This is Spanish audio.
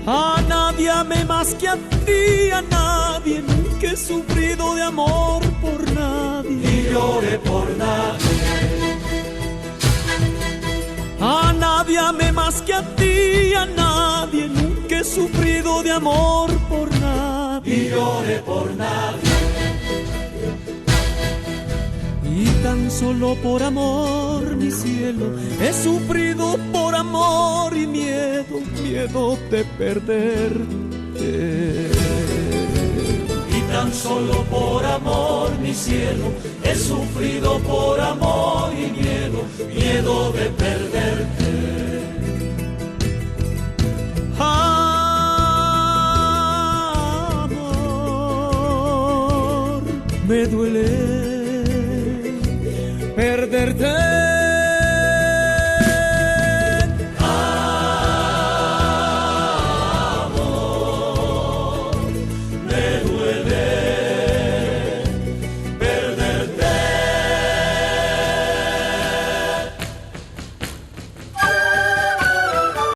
A nadie amé más que a ti, a nadie, nunca he sufrido de amor por nadie. Y lloré por nadie. A nadie amé más que a ti, a nadie, nunca he sufrido de amor por nadie. Y lloré por nadie. Y tan solo por amor, mi cielo, he sufrido por amor y miedo, miedo de perderte. Y tan solo por amor, mi cielo, he sufrido por amor y miedo, miedo de perderte. Amor, me duele perderte.